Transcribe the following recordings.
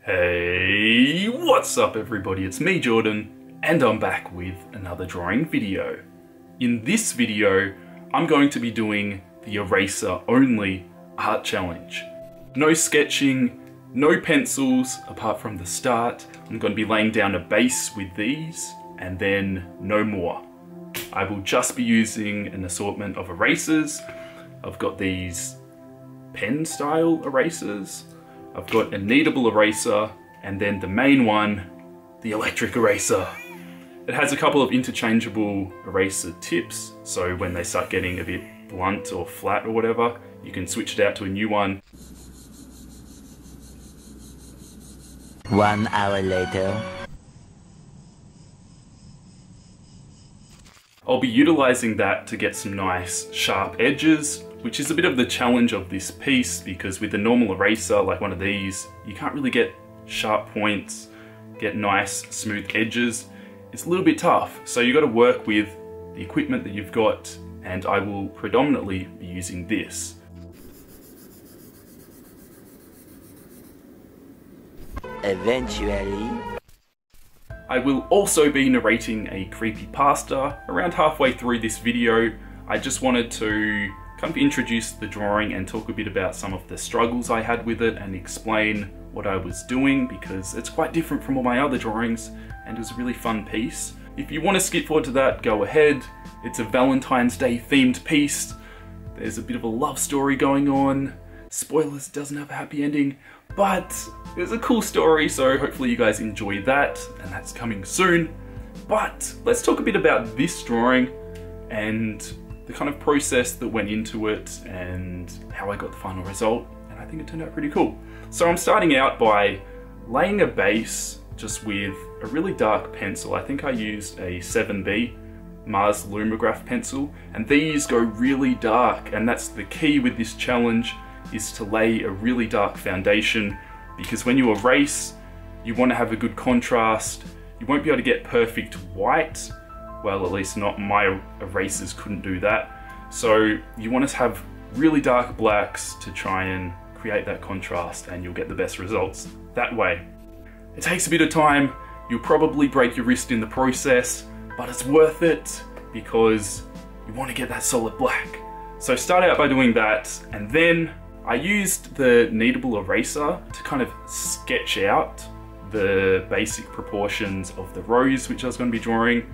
Hey, what's up everybody? It's me, Jordan, and I'm back with another drawing video. In this video, I'm going to be doing the eraser only art challenge. No sketching, no pencils apart from the start. I'm going to be laying down a base with these and then no more. I will just be using an assortment of erasers. I've got these pen style erasers. I've got a kneadable eraser, and then the main one, the electric eraser. It has a couple of interchangeable eraser tips, so when they start getting a bit blunt or flat or whatever, you can switch it out to a new one. 1 hour later. I'll be utilizing that to get some nice sharp edges, which is a bit of the challenge of this piece, because with a normal eraser like one of these, you can't really get sharp points, get nice smooth edges. It's a little bit tough, so you've got to work with the equipment that you've got, and I will predominantly be using this. Eventually. I will also be narrating a creepypasta around halfway through this video. I just wanted to kind of introduce the drawing and talk a bit about some of the struggles I had with it and explain what I was doing, because it's quite different from all my other drawings and it was a really fun piece. If you want to skip forward to that, go ahead. It's a Valentine's Day themed piece. There's a bit of a love story going on. Spoilers, doesn't have a happy ending, but it's a cool story, so hopefully you guys enjoy that, and that's coming soon. But let's talk a bit about this drawing and the kind of process that went into it and how I got the final result, and I think it turned out pretty cool. So I'm starting out by laying a base just with a really dark pencil. I think I used a 7B Mars Lumograph pencil, and these go really dark, and that's the key with this challenge, is to lay a really dark foundation, because when you erase, you want to have a good contrast. You won't be able to get perfect white. Well, at least not my erasers couldn't do that. So you want to have really dark blacks to try and create that contrast, and you'll get the best results that way. It takes a bit of time. You'll probably break your wrist in the process, but it's worth it because you want to get that solid black. So start out by doing that, and then I used the kneadable eraser to kind of sketch out the basic proportions of the rose which I was going to be drawing.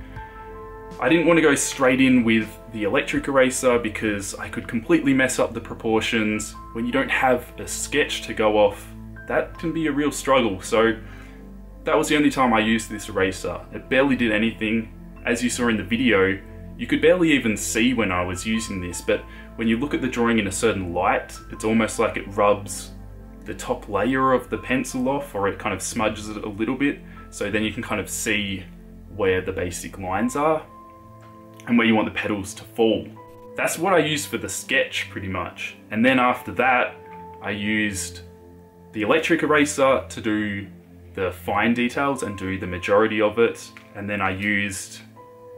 I didn't want to go straight in with the electric eraser because I could completely mess up the proportions. When you don't have a sketch to go off, that can be a real struggle. So that was the only time I used this eraser. It barely did anything. As you saw in the video, you could barely even see when I was using this, but when you look at the drawing in a certain light, it's almost like it rubs the top layer of the pencil off, or it kind of smudges it a little bit, so then you can kind of see where the basic lines are and where you want the petals to fall. That's what I used for the sketch pretty much. And then after that, I used the electric eraser to do the fine details and do the majority of it. And then I used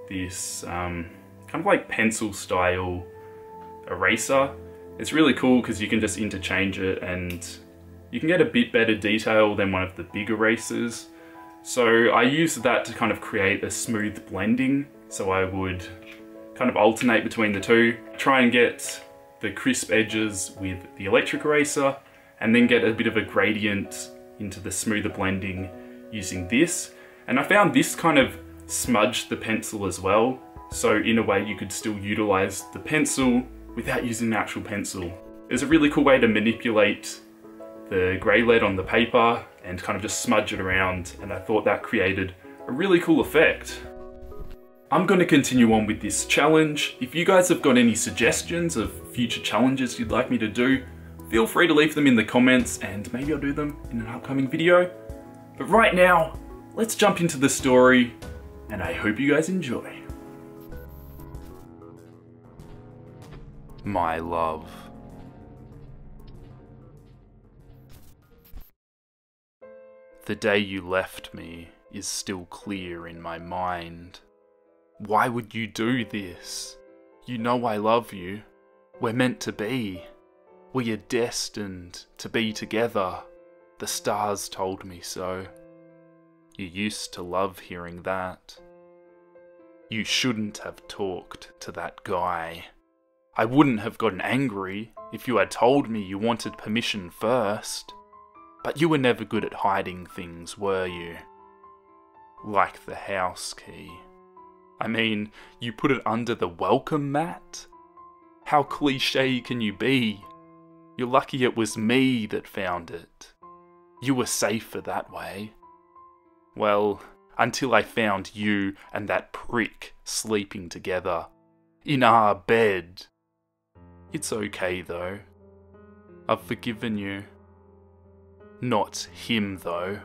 this kind of like pencil style eraser. It's really cool because you can just interchange it and you can get a bit better detail than one of the big erasers. So I used that to kind of create a smooth blending. So I would kind of alternate between the two, try and get the crisp edges with the electric eraser, and then get a bit of a gradient into the smoother blending using this. And I found this kind of smudged the pencil as well. So in a way you could still utilize the pencil without using the actual pencil. It's a really cool way to manipulate the grey lead on the paper and kind of just smudge it around, and I thought that created a really cool effect. I'm going to continue on with this challenge. If you guys have got any suggestions of future challenges you'd like me to do, feel free to leave them in the comments and maybe I'll do them in an upcoming video. But right now, let's jump into the story, and I hope you guys enjoy. My love. The day you left me is still clear in my mind. Why would you do this? You know I love you. We're meant to be. We are destined to be together. The stars told me so. You used to love hearing that. You shouldn't have talked to that guy. I wouldn't have gotten angry if you had told me you wanted permission first. But you were never good at hiding things, were you? Like the house key. I mean, you put it under the welcome mat? How cliché can you be? You're lucky it was me that found it. You were safer that way. Well, until I found you and that prick sleeping together. In our bed. It's okay though. I've forgiven you. Not him though.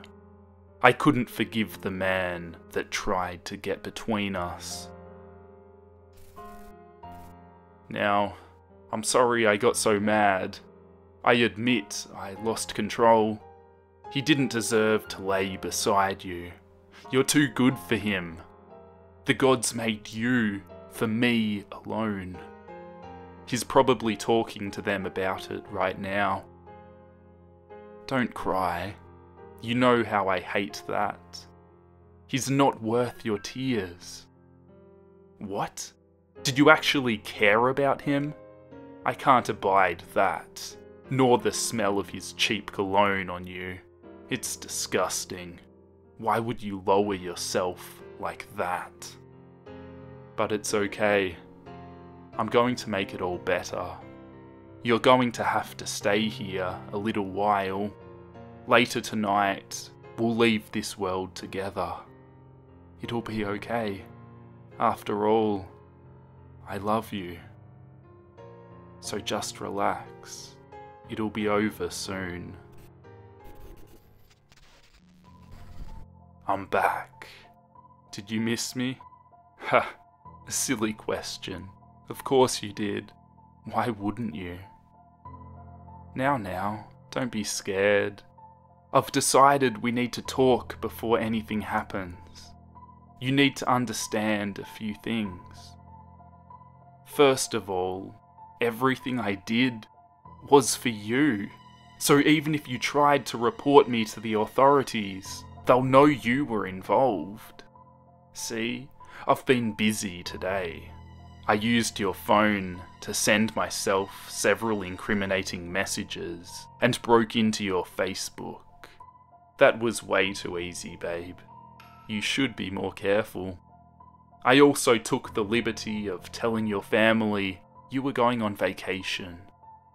I couldn't forgive the man that tried to get between us. Now, I'm sorry I got so mad. I admit I lost control. He didn't deserve to lay beside you. You're too good for him. The gods made you for me alone. He's probably talking to them about it right now. Don't cry. You know how I hate that. He's not worth your tears. What? Did you actually care about him? I can't abide that, nor the smell of his cheap cologne on you. It's disgusting. Why would you lower yourself like that? But it's okay. I'm going to make it all better. You're going to have to stay here a little while. Later tonight, we'll leave this world together. It'll be okay. After all, I love you. So just relax. It'll be over soon. I'm back. Did you miss me? Ha, a silly question. Of course you did. Why wouldn't you? Now, don't be scared. I've decided we need to talk before anything happens. You need to understand a few things. First of all, everything I did was for you. So even if you tried to report me to the authorities, they'll know you were involved. See, I've been busy today. I used your phone to send myself several incriminating messages and broke into your Facebook. That was way too easy, babe. You should be more careful. I also took the liberty of telling your family you were going on vacation,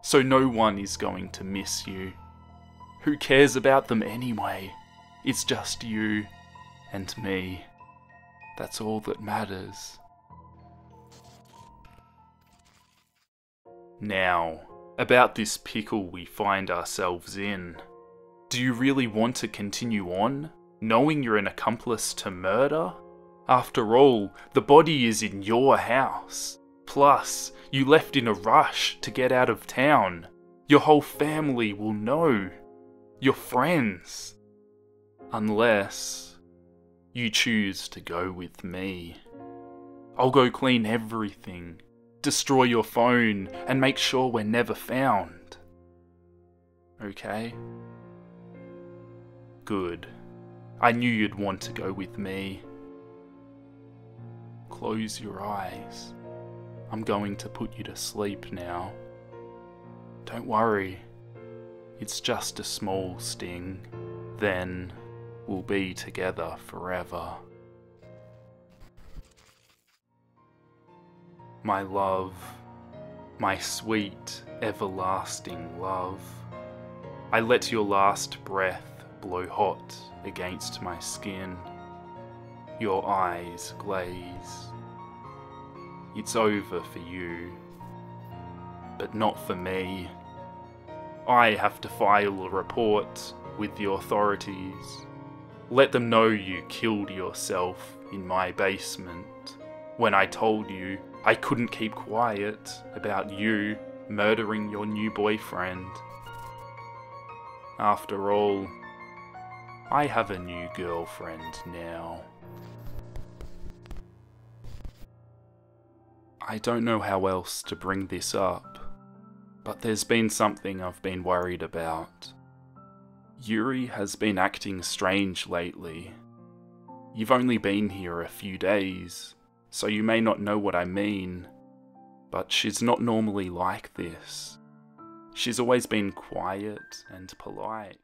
so no one is going to miss you. Who cares about them anyway? It's just you and me. That's all that matters. Now, about this pickle we find ourselves in. Do you really want to continue on, knowing you're an accomplice to murder? After all, the body is in your house. Plus, you left in a rush to get out of town. Your whole family will know. Your friends. Unless you choose to go with me. I'll go clean everything, destroy your phone, and make sure we're never found. Okay? Good. I knew you'd want to go with me. Close your eyes. I'm going to put you to sleep now. Don't worry. It's just a small sting. Then we'll be together forever. My love, my sweet, everlasting love. I let your last breath blow hot against my skin. Your eyes glaze. It's over for you, but not for me. I have to file a report with the authorities. Let them know you killed yourself in my basement when I told you I couldn't keep quiet about you murdering your new boyfriend. After all, I have a new girlfriend now. I don't know how else to bring this up, but there's been something I've been worried about. Yuri has been acting strange lately. You've only been here a few days, so you may not know what I mean, but she's not normally like this. She's always been quiet and polite.